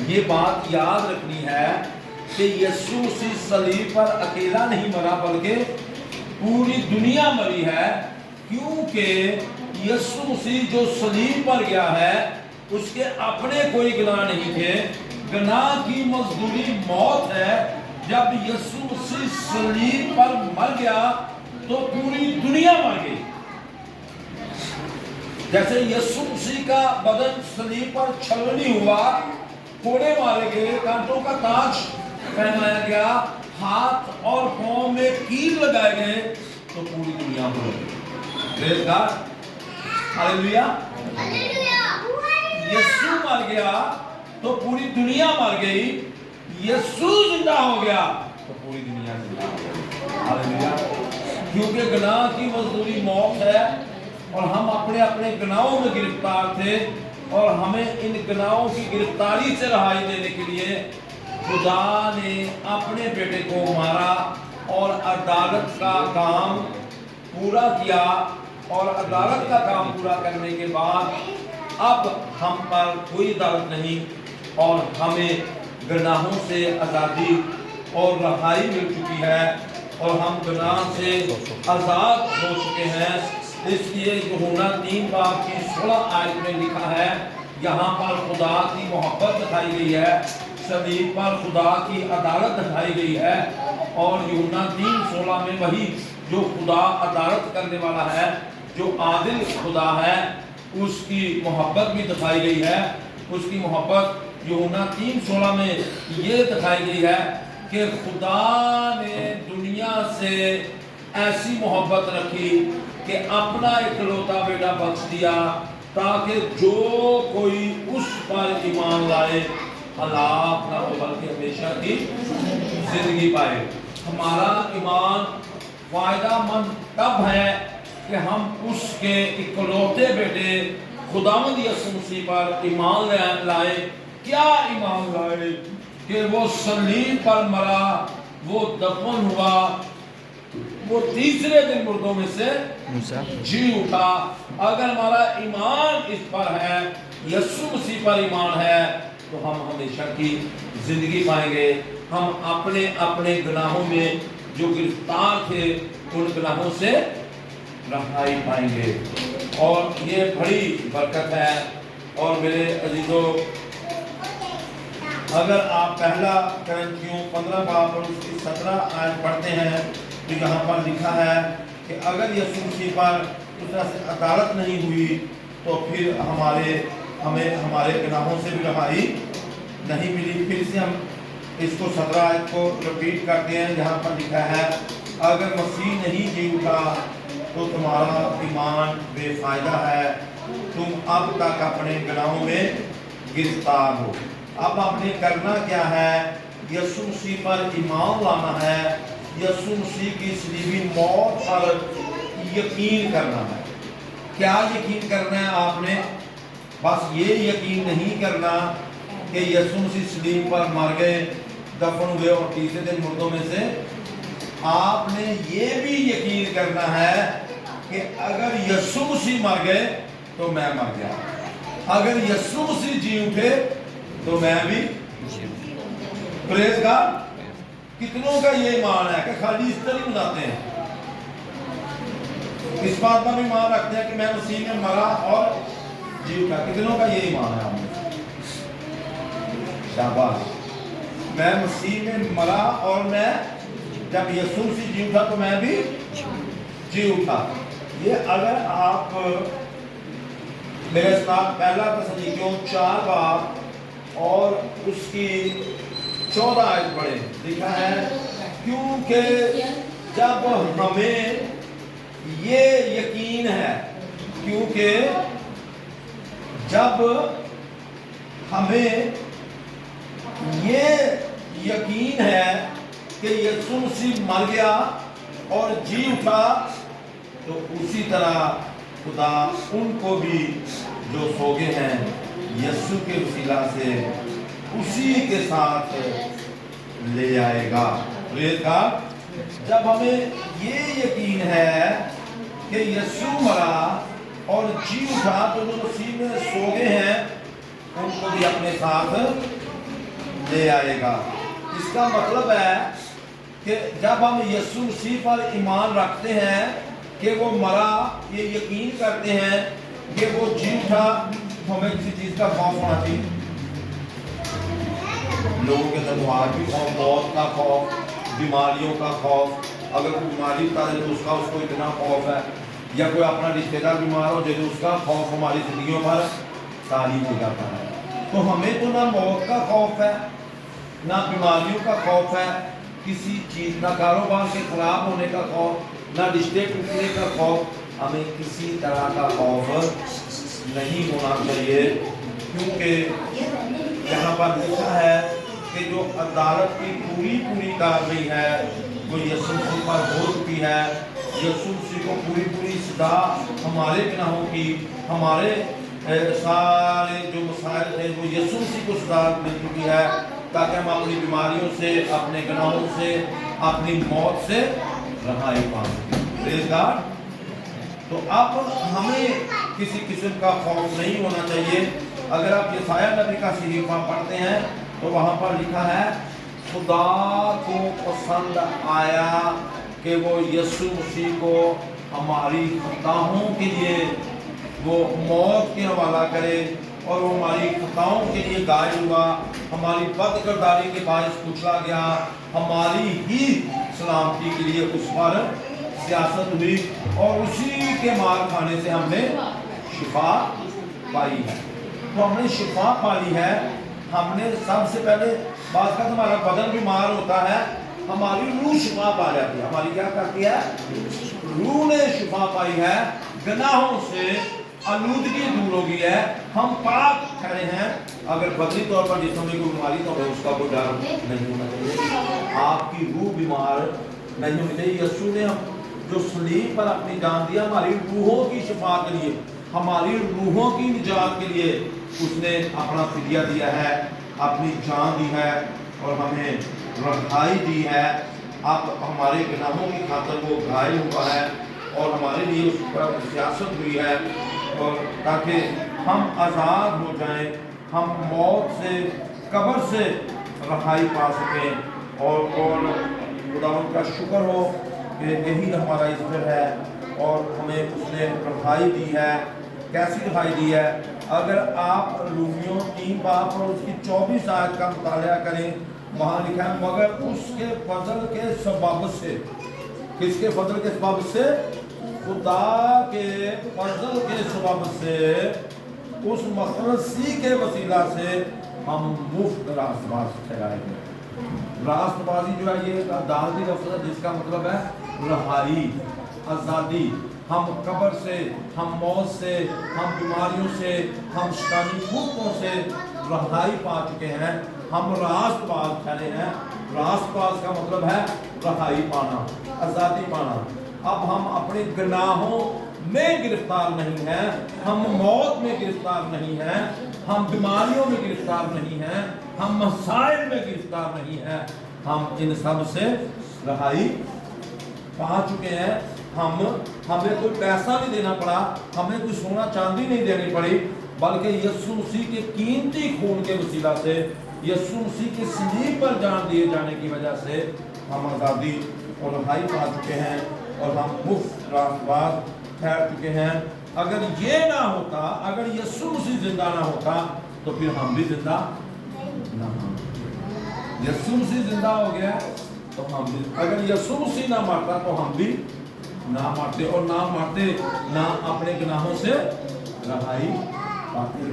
یہ بات یاد رکھنی ہے کہ یسوع مسیح صلیب پر اکیلا نہیں مرا بلکہ پوری دنیا مری ہے، کیونکہ یسوع مسیح جو صلیب پر گیا ہے اس کے اپنے کوئی گناہ نہیں تھے، گناہ کی مزدوری موت ہے۔ جب یسوع مسیح صلیب پر مر گیا تو پوری دنیا مر گئی۔ جیسے یسوع مسیح کا بدن صلیب پر چھلنی ہوا، کوڑے مارے گئے، کانٹوں کا تاج پہنایا گیا، ہاتھ اور پاؤں میں کیل لگائے گئے، تو پوری دنیا مر گئی۔ پریز گاڈ، ہاللیلویا۔ یسوع مر گیا تو پوری دنیا مر گئی، یسوع زندہ ہو گیا تو پوری دنیا زندہ ہو گئی۔ ہاللیلویا۔ کیونکہ گناہ کی مزدوری موت ہے اور ہم اپنے اپنے گناہوں میں گرفتار تھے، اور ہمیں ان گناہوں کی گرفتاری سے رہائی دینے کے لیے خدا نے اپنے بیٹے کو مارا اور عدالت کا کام پورا کیا، اور عدالت کا کام پورا کرنے کے بعد اب ہم پر کوئی عدالت نہیں، اور ہمیں گناہوں سے آزادی اور رہائی مل چکی ہے، اور ہم گناہ سے آزاد ہو چکے ہیں۔ اس لیے یوحنا 3:16 میں لکھا ہے، یہاں پر خدا کی محبت دکھائی گئی ہے، صلیب پر خدا کی عدالت دکھائی گئی ہے، اور یوحنا 3:16 میں وہی جو خدا عدالت کرنے والا ہے، جو عادل خدا ہے، اس کی محبت بھی دکھائی گئی ہے۔ اس کی محبت یوحنا 3:16 میں یہ دکھائی گئی ہے کہ خدا نے دنیا سے ایسی محبت رکھی کہ اپنا اکلوتا بیٹا بخش دیا، تاکہ جو کوئی اس پر ایمان لائے ہلاک نہ ہو بلکہ ہمیشہ کی زندگی پائے۔ ہمارا ایمان فائدہ مند تب ہے کہ ہم اس کے اکلوتے بیٹے خداوند یسوع مسیح پر ایمان لائے۔ کیا ایمان لائے؟ کہ وہ صلیب پر مرا، وہ دفن ہوا، وہ تیسرے دن مردوں میں سے جی اٹھا۔ اگر ہمارا ایمان اس پر ہے، یسوع مسیح پر ایمان ہے، تو ہم ہمیشہ کی زندگی پائیں گے۔ ہم اپنے اپنے گناہوں میں جو گرفتار تھے ان گناہوں سے رہائی پائیں گے، اور یہ بڑی برکت ہے۔ اور میرے عزیزو، اگر آپ پہلا کرنتھیوں 15 باب اور اس کی 17 آیت پڑھتے ہیں تو یہاں پر لکھا ہے کہ اگر یسوع مسیح پر اس طرح سے عدالت نہیں ہوئی تو پھر ہمیں ہمارے گناہوں سے بھی رہائی نہیں ملی۔ پھر سے ہم اس کو 17 آیت کو رپیٹ کرتے ہیں، جہاں پر لکھا ہے اگر مسیح نہیں جی اٹھا تو تمہارا ایمان بے فائدہ ہے، تم اب تک اپنے گناہوں میں گرفتار ہو۔ اب آپ نے کرنا کیا ہے؟ یسوع مسیح پر ایمان لانا ہے، یسوع مسیح کی صلیبی موت پر یقین کرنا ہے۔ کیا یقین کرنا ہے آپ نے؟ بس یہ یقین نہیں کرنا کہ یسوع مسیح صلیب پر مر گئے، دفن ہوئے اور تیسرے دن مردوں میں سے۔ آپ نے یہ بھی یقین کرنا ہے کہ اگر یسوع مسیح مر گئے تو میں مر گیا، اگر یسوع مسیح جی اٹھے تو میں بھی۔ پریز گاڈ۔ کتنوں کا یہ ایمان ہے کہ خالی اس طرح بناتے ہیں، اس بات پر بھی ایمان رکھتے ہیں کہ میں مسیح میں مرا اور جی اٹھا؟ کتنوں کا یہ ایمان ہے؟ آپ میں شاباش۔ میں مسیح میں مرا اور میں جب یسوع مسیح جی اٹھا تو میں بھی جی اٹھا۔ یہ اگر آپ میرے ساتھ پہلا تسلونیکیوں 4 باب اور اس کی 14 آیت پڑھیں، لکھا ہے کیونکہ جب ہمیں یہ یقین ہے، کیونکہ جب ہمیں یہ یقین ہے کہ یسوع مسیح مر گیا اور جی اٹھا، تو اسی طرح خدا ان کو بھی جو سو گئے ہیں یسوع کے وسیلہ سے اسی کے ساتھ لے آئے گا۔ پریز گاڈ۔ جب ہمیں یہ یقین ہے کہ یسوع مرا اور جی اٹھا تو جو مسیح میں سو گئے ہیں ان کو بھی اپنے ساتھ ले आएगा। इसका मतलब है कि जब हम यीशु मसीह पर ईमान रखते हैं कि वो मरा, ये यकीन करते हैं कि वो जी उठा, तो हमें किसी चीज़ का खौफ होना चाहिए। लोगों के अंदर आज भी खौफ, मौत का खौफ, बीमारियों का खौफ। अगर कोई बीमारी बता दे तो उसको इतना खौफ है, या कोई अपना रिश्तेदार बीमार हो जाए तो उसका खौफ हमारी जिंदगियों पर तारीफ हो जाता है। तो हमें तो ना मौत का खौफ है, ना बीमारियों का खौफ है, किसी चीज़, ना कारोबार के खराब होने का खौफ, ना रिश्ते टूटने का खौफ। हमें किसी तरह का खौफ नहीं होना चाहिए, क्योंकि यहाँ पर लिखा है कि जो अदालत की पूरी कार्रवाई है वो यीशु मसीह पर हो चुकी है। यीशु मसीह को पूरी सजा हमारे गुनाहों की, हमारे सारे जो मसाइल थे वो यीशु मसीह को सजा मिल चुकी है, ताकि हम अपनी बीमारियों से, अपने गुनाहों से, अपनी मौत से रहाई पा सकें। Praise God. तो अब हमें किसी किस्म का खौफ नहीं होना चाहिए। अगर आप यशायाह नबी का सहीफा पढ़ते हैं तो वहाँ पर लिखा है, खुदा को पसंद आया कि वो यीशु मसीह को हमारी खताओं के लिए वो मौत के हवाला करे, और वो हमारी खताओं के लिए घायल हुआ, हमारी बदकिरदारी के बायस कुचला गया, हमारी ही सलामती के लिए उस पर सियासत हुई, और उसी के मार खाने से हमने शिफा पाई है। तो हमने शिफा पाई है। हमने सबसे पहले बात का, हमारा बदन बीमार होता है, हमारी रूह शिफा पा जाती है। हमारी क्या करती है? रूह ने शिफा पाई है, गुनाहों से आलूदगी दूर हो गई है, हम पाक ठहरे हैं। अगर बदली तौर पर जिसमें कोई बीमारी, तो हमें उसका कोई डर नहीं होना चाहिए। आपकी रूह बीमार नहीं होनी चाहिए। यीशु ने जो सलीब पर अपनी जान दिया, हमारी रूहों की शिफा के लिए, हमारी रूहों की निजात के लिए उसने अपना फिदिया दिया है, अपनी जान दी है, और हमें रहाई दी है। अब हमारे गुनाहों की खातिर वो घायल हुआ है, और हमारे लिए उस पर सियासत हुई है, और ताकि हम आज़ाद हो जाएं, हम मौत से, कब्र से रहाई पा सकें। और खुदावंद का शुक्र हो कि यही हमारा ईश्वर है, और हमें उसने रहाई दी है। कैसी रहाई दी है? अगर आप रोमियो 3 बाब और उसकी 24 आयत का मुताला करें, वहाँ लिखा है, मगर उसके फजल के सबब से। किसके फजल के सबब से? खुदा के फजल के सबब से, उस मखलसी के वसीला से हम मुफ्त रास्तबाज ठहराए गए। रास्तबाजी जो है ये अदालती लफ्ज़ है, जिसका मतलब है रहाई, आज़ादी। हम कब्र से, हम मौत से, हम बीमारियों से, हम शैतानी फूकों से रहाई पा चुके हैं। हम रास्तबाज ठहरे हैं। रास्तबाज का मतलब है रहाई पाना, आज़ादी पाना। अब हम अपने गुनाहों में गिरफ्तार नहीं हैं, हम मौत में गिरफ्तार नहीं हैं, हम बीमारियों में गिरफ्तार नहीं हैं, हम मसाइल में गिरफ्तार नहीं हैं। हम इन सब से रहाई पा चुके हैं। हमें कोई पैसा नहीं देना पड़ा, हमें कोई सोना चांदी नहीं देनी पड़ी, बल्कि यीशु मसीह के कीमती खून के वसीला से, यीशु मसीह के सलीब पर जान दिए जाने की वजह से हम आज़ादी और रहाई पा चुके हैं, और हम मुफ्त रास्तबाज ठहर चुके हैं। अगर ये ना होता, अगर यीशु मसीह जिंदा ना होता, तो फिर हम भी जिंदा ना होते। यीशु मसीह जिंदा हो गया तो हम भी, अगर यीशु मसीह ना मरता तो हम भी ना मरते, और ना मरते ना अपने गुनाहों से रहाई पाते।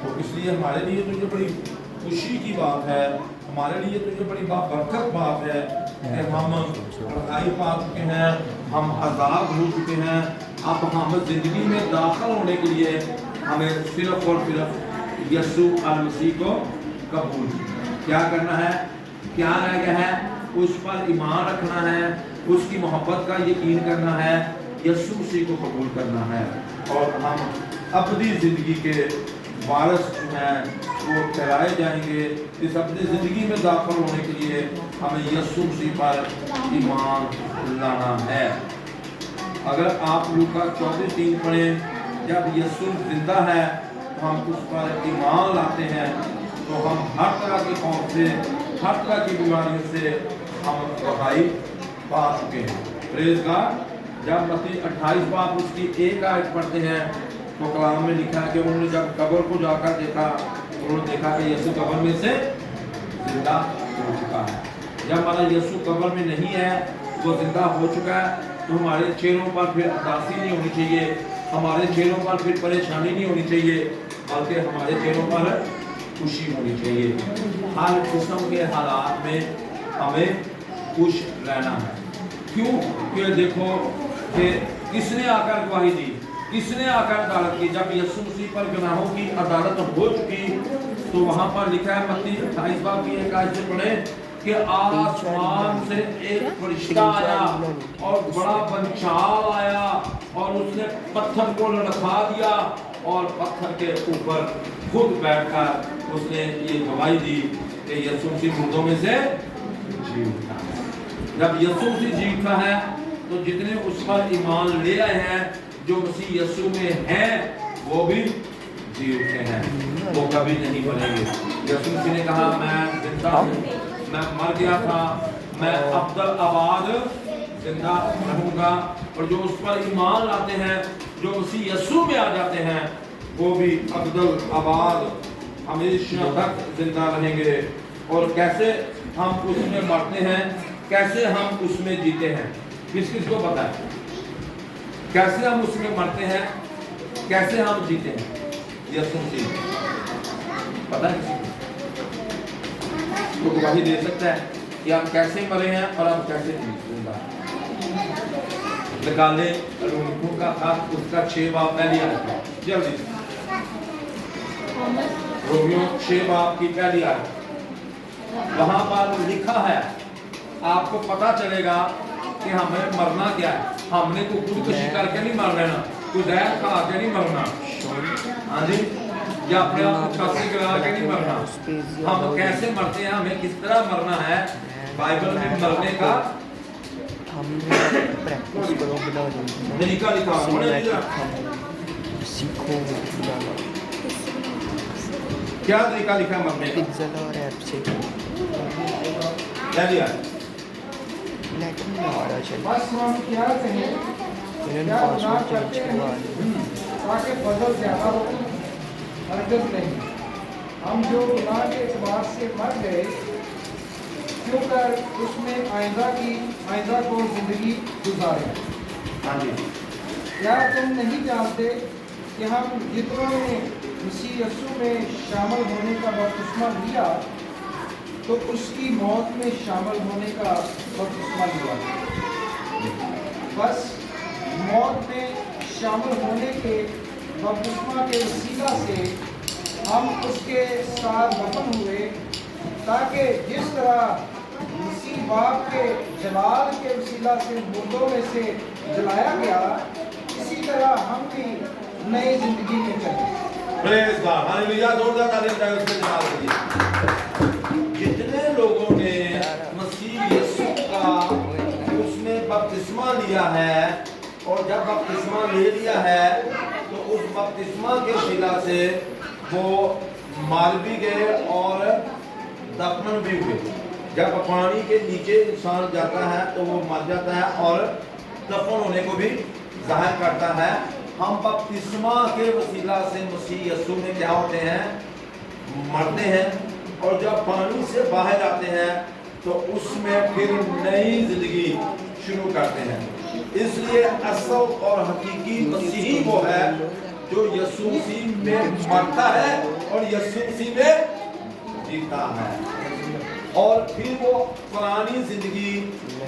तो इसलिए हमारे लिए तो ये बड़ी खुशी की बात है, हमारे लिए तो ये बड़ी बरकत बात है कि हम रहाई पा चुके हैं, हम आज़ाद हो चुके हैं। अब हम जिंदगी में दाखिल होने के लिए हमें सिर्फ और सिर्फ यीशु मसीह को कबूल क्या करना है, क्या रह गया है? उस पर ईमान रखना है, उसकी मोहब्बत का यकीन करना है, यीशु मसीह को कबूल करना है, और हम अपनी ज़िंदगी के वारिस जो हैं वो ठहराए जाएंगे। इस अपनी ज़िंदगी में दाखिल होने के लिए हमें यीशु मसीह पर ईमान लाना है। अगर आप लूका 24:3 पढ़ें, जब यीशु जिंदा है तो हम उस पर ईमान लाते हैं, तो हम हर तरह के खौफ से, हर तरह की बीमारियों से हम रहाई पा चुके हैं। Praise God. जब मत्ती 28 बाब उसकी एक आयत पढ़ते हैं तो कलाम में लिखा है कि उन्होंने जब कब्र को जाकर देखा तो उन्होंने देखा कि यीशु कब्र में से जिंदा हो चुका है। जब हमारा यीशु कब्र में नहीं है, वो जिंदा हो चुका है, तो हमारे चेहरों पर फिर उदासी नहीं होनी चाहिए, हमारे चेहरों पर फिर परेशानी नहीं होनी चाहिए, बल्कि हमारे चेहरों पर खुशी होनी चाहिए। हर किस्म के हालात में हमें खुश रहना है। क्यों? क्योंकि देखो कि किसने आकर गवाही दी, किसने आकर अदालत की। जब यीशु मसीह पर गुनाहों की अदालत हो चुकी तो वहां पर लिखा है मत्ती 28 बाब की एक आयत से पढ़े कि आसमान से एक फरिश्ता आया और बड़ा पंचाल आया और उसने पत्थर को लड़खा दिया और पत्थर के ऊपर खुद बैठकर उसने ये गवाही दी कि यीशु मसीह मुर्दों में से जी उठा। जब यीशु मसीह जी उठा है तो जितने उस पर ईमान ले आए हैं, जो मसीह यीशु में हैं, वो भी जी उठे हैं, वो कभी नहीं मरेंगे। यीशु मसीह ने कहा मैं जिंदा हूँ, मैं मर गया था, मैं अब्दुल आबाद जिंदा रहूंगा। और जो उस पर ईमान लाते हैं, जो मसीह यीशु में आ जाते हैं, वो भी अब्दुल आबाद हमेशा तक जिंदा रहेंगे। और कैसे हम उसमें मरते हैं, कैसे हम उसमें जीते हैं, किस किस को पता है? कैसे हम उसमें मरते हैं, कैसे हम जीते हैं? यीशु मसीह पता है किसी को? तो गवाही दे सकता है कि आप कैसे मरे हैं और आप कैसे जिंदा हैं। निकाले रोमियों का खास उसका 6 बाब पहली आयत, जल्दी रोमियो 6 बाब की पहली आयत, वहां पर लिखा है, आपको पता चलेगा कि हमें मरना क्या है। हमने तो खुदकुशी करके नहीं मर लेना, कोई जहर खा के नहीं मरना, हाँ जी, या अपने आप को फांसी करा के नहीं मरना। हम कैसे मरते हैं, हमें किस तरह मरना है, बाइबल में मरने का तरीका लिखा क्या तरीका लिखा मरने का? क्या दिया? बस हम क्या कहें, क्या गुनाह करते हैं ताकि फजल ज्यादा हो, हरगिज़ नहीं। हम जो गुनाह के एतबार से मर गए, क्यों कर उसमें आइंदा को जिंदगी गुजारे। हाँ जी। क्या तुम नहीं जानते कि हम जितनों ने मसीह यीशु में शामिल होने का बपतिस्मा लिया, तो उसकी मौत में शामिल होने का बपतिस्मा लिया। बस मौत में शामिल होने के बपतिस्मा के वसीला से हम उसके साथ दफन हुए, ताकि जिस तरह मसीह बाप के जलाल के वसीला से मुर्दों में से जलाया गया, इसी तरह हम भी नई जिंदगी में चले। प्रेज गॉड, हालेलुया, जोरदार तालियां बजाएं उसके जलाल के लिए। जितने लोगों ने मसीह यीशु का उसमें बपतिस्मा लिया है, और जब बपतिस्मा ले लिया है तो उस बपतिस्मा के वसीला से वो मर भी गए और दफन भी हुए। जब पानी के नीचे इंसान जाता है तो वो मर जाता है और दफन होने को भी जाहिर करता है। हम बपतिस्मा के वसीला से मसीह यीशु में क्या होते हैं, मरते हैं, और जब पानी से बाहर आते हैं तो उसमें फिर नई जिंदगी शुरू करते हैं। इसलिए असल और हकीकी मसीही वो है जो यीशु मसीह में मरता है और यीशु मसीह में जीता है, और फिर वो पुरानी जिंदगी,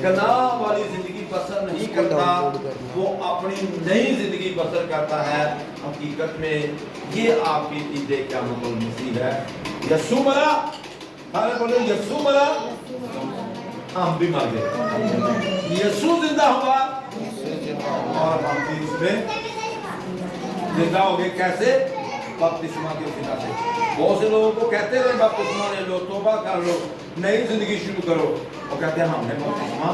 गुनाह वाली जिंदगी बसर नहीं करता, वो अपनी नई जिंदगी बसर करता है। हकीकत में ये आपकी ईद क़यामत मसीह है। यीशु मरा, सारे बोलो यीशु मरा, हम भी मर गए। यीशु जिंदा हुआ और हम भी उसमें जिंदा हो गए। कैसे? बपतिस्मा के वसीला से। बहुत से लोगों को कहते रहे बपतिस्मा ले लो, तौबा कर लो, नई जिंदगी शुरू करो, और कहते हैं हमने बपतिस्मा,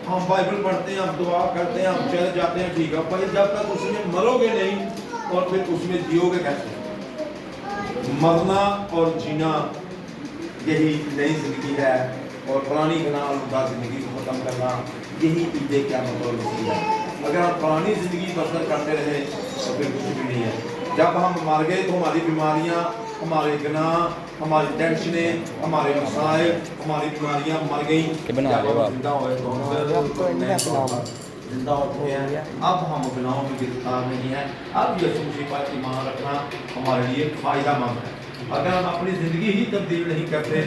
हम बाइबल पढ़ते हैं, हम दुआ करते हैं, हम चले जाते हैं, ठीक है, पर जब तक उसमें मरोगे नहीं और फिर उसमें जियोगे कैसे? مرنا اور جینا یہی نئی زندگی ہے، اور پرانی گناہ آلودہ زندگی کو ختم کرنا یہی عید قیامت اور مسیح ہے۔ اگر ہم پرانی زندگی بسر کرتے رہے تو پھر کچھ بھی نہیں ہے۔ جب ہم مر گئے تو ہماری بیماریاں، ہمارے گناہ، ہماری ٹینشنیں، ہمارے مسائل، ہماری بیماریاں مر گئیں۔ جب ہم زندہ ہوئے تو ہم نئے طور پر زندہ ہو چکے ہیں۔ اب ہم گناہوں میں گرفتار نہیں ہیں۔ اب یسوع مسیح پر ایمان رکھنا ہمارے لیے فائدہ مند ہے۔ اگر ہم اپنی زندگی ہی تبدیل نہیں کرتے،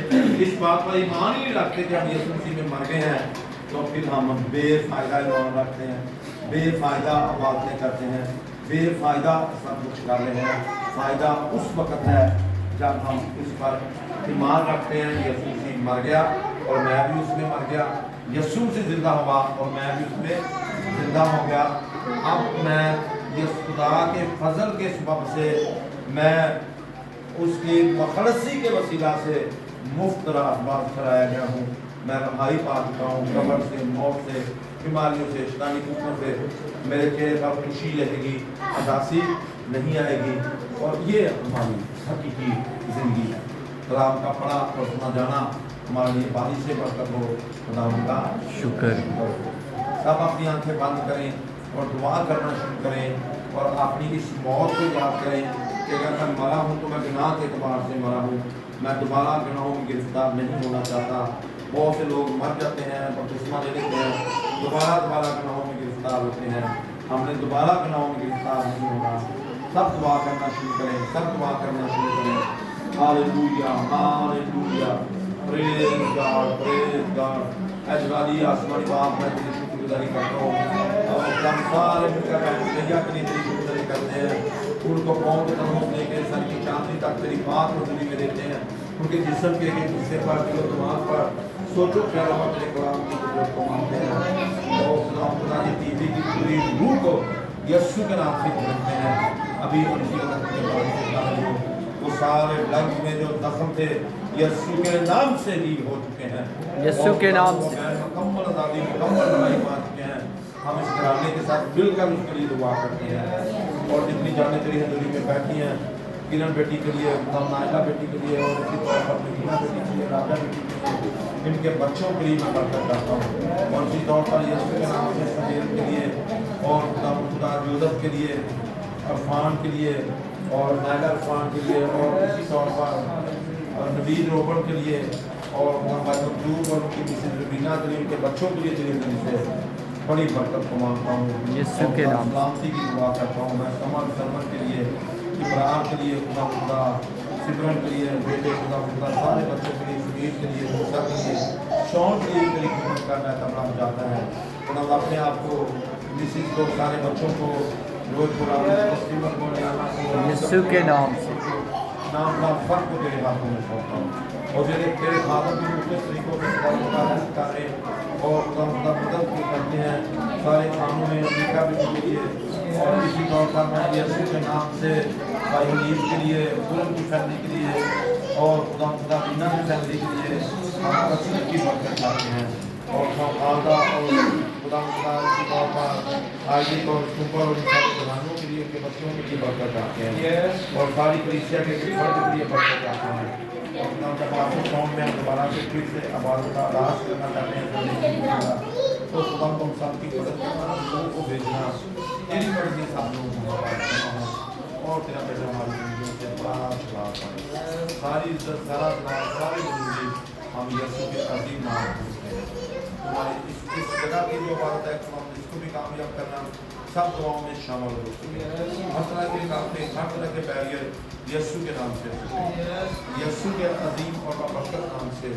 اس بات پر ایمان ہی نہیں رکھتے کہ ہم یسوع مسیح میں مر گئے ہیں، تو پھر ہم بے فائدہ ایمان رکھتے ہیں، بے فائدہ عبادتیں کرتے ہیں، بے فائدہ سب کچھ کر رہے ہیں۔ فائدہ اس وقت ہے جب ہم اس پر ایمان رکھتے ہیں یسوع مسیح مر گیا اور میں بھی اس میں مر گیا، یسوع سے زندہ ہوا اور میں بھی اس میں زندہ ہو گیا۔ اب میں اس خدا کے فضل کے سبب سے میں اس کی مخلصی کے وسیلہ سے مفت راہ باز کرایا گیا ہوں۔ میں رہائی پا چکا ہوں قبر سے، موت سے، بیماریوں سے، شیطانی قوتوں سے۔ میرے چہرے پر خوشی رہے گی، اداسی نہیں آئے گی، اور یہ ہماری حقیقی زندگی ہے۔ کلام کا پڑھا اور سنا جانا ہمارے لیے باری سے برکت ہو۔ خدا کا شکر۔ سب اپنی آنکھیں بند کریں اور دعا کرنا شروع کریں، اور اپنی اس موت کو یاد کریں کہ اگر میں مرا ہوں تو میں گناہ کے اعتبار سے مرا ہوں، میں دوبارہ گناہوں میں گرفتار نہیں ہونا چاہتا۔ بہت سے لوگ مر جاتے ہیں، بپتسمہ لے لیتے ہیں، دوبارہ گناہوں میں گرفتار ہوتے ہیں۔ ہم نے دوبارہ گناہوں میں گرفتار نہیں ہونا۔ سب دعا کرنا شروع کریں، سب دعا کرنا شروع کریں۔ ہاللویا، ہاللویا، پریز گاڈ، پریز گاڈ۔ اے جلالی آسمانی باپ، میں تیری شکر گزاری کرتا ہوں، اور ہم سارے مل کر بیٹھیا کے لیے تیری شکر گزاری کرتے ہیں۔ ان کو قوم کے تنوں سے لے کے سر کی چاندنی تک تیری بات حضوری میں دیتے ہیں۔ ان کے جسم کے ایک حصے پر، دل و دماغ پر سوچو خیالوں پر تیرے کلام کی قدرت کو مانتے ہیں۔ اور خدا کی ٹی وی کی پوری روح کو یسوع کے نام سے بھیجتے ہیں۔ ابھی اسی وقت کے بارے میں بتا رہی ہوں، وہ سارے لنگ میں جو زخم تھے یسوع کے نام سے ہیل ہو چکے ہیں، یسوع کے نام سے مکمل آزادی، مکمل بھلائی پا چکے ہیں۔ ہم اس گھرانے کے ساتھ مل کر اس کے لیے دعا کرتے ہیں، اور جتنی جانیں تیری حضوری میں بیٹھی ہیں، کرن بیٹی کے لیے، نائلہ بیٹی کے لیے، اور اسی طور پر مدینہ بیٹی کے لیے، راجہ بیٹی کے لیے، ان کے بچوں کے لیے میں برکت کرتا ہوں، اور اسی طور پر یسوع کے نام سے سمیل کے لیے، اور خدا یوسف کے لیے، عرفان کے لیے، اور نائلہ عرفان کے لیے، اور اسی طور پر نوید روبن کے لیے، اور محمد مجدور اور ان کی مسز ربینہ کے لیے، ان کے بچوں کے لیے تیری حضوری سے بڑی برکت کو مانگتا ہوں۔ یسوع کے نام سلامتی کی دعا کرتا ہوں میں سمر سرمن کے لیے، ابراہیم کے لیے، خدا سبرن کے لیے، بیٹے خدا سارے بچوں کے لیے، سبیر کے لیے، موسیٰ کے لیے، شون کے لیے میری خدمت کرنا تمام جاتا ہے۔ خدا اپنے آپ کو، مسز کو، سارے بچوں کو، روز پورا مسلمت کو، یسوع کے نام سے نام کا فرق کو تیرے ہاتھوں میں سونپتا ہوں، اور تیرے ہاتھوں میں مختلف طریقوں سے ہیلپ کر رہے ہیں، اور مدد بھی کرتے ہیں سارے کاموں میں، امریکہ بھی کے لیے، اور اسی طور پر میں یسوع کے نام سے بھائی حنیف کے لیے، پورن کی فیملی کے لیے، اور خدا بینا کی فیملی کے لیے ہم کثرت کی برکت چاہتے ہیں، اور خدا اور خدا اسی طور پر آئی اور سپر اور سارے جوانوں کے لیے، ان کے بچوں کے لیے برکت چاہتے ہیں، اور ساری کلیسیا کے فرد کے لیے برکت چاہتے ہیں۔ اور خدا جب آپ کو قوم میں دوبارہ سے پھر سے عبادت کا آغاز کرنا چاہتے ہیں، تو خدا تم سب کی مدد کرنا، لوگوں کو بھیجنا، تیری مرضی سب لوگوں کو بات کرنا ہو، اور تیرا بیٹا ہماری زندگیوں سے بڑا چلا پائے۔ ساری عزت، سارا جلال، ساری زندگی ہم یسوع کے عظیم نام پوچھتے ہیں۔ تمہاری اس جگہ کی جو عبادت ہے، تم اس کو بھی کامیاب کرنا، سب دعاؤں میں شامل ہو چکے ہیں۔ ہر طرح کے راستے، ہر طرح کے بیریئر یسوع کے نام سے، یسوع کے عظیم اور بابرکت نام سے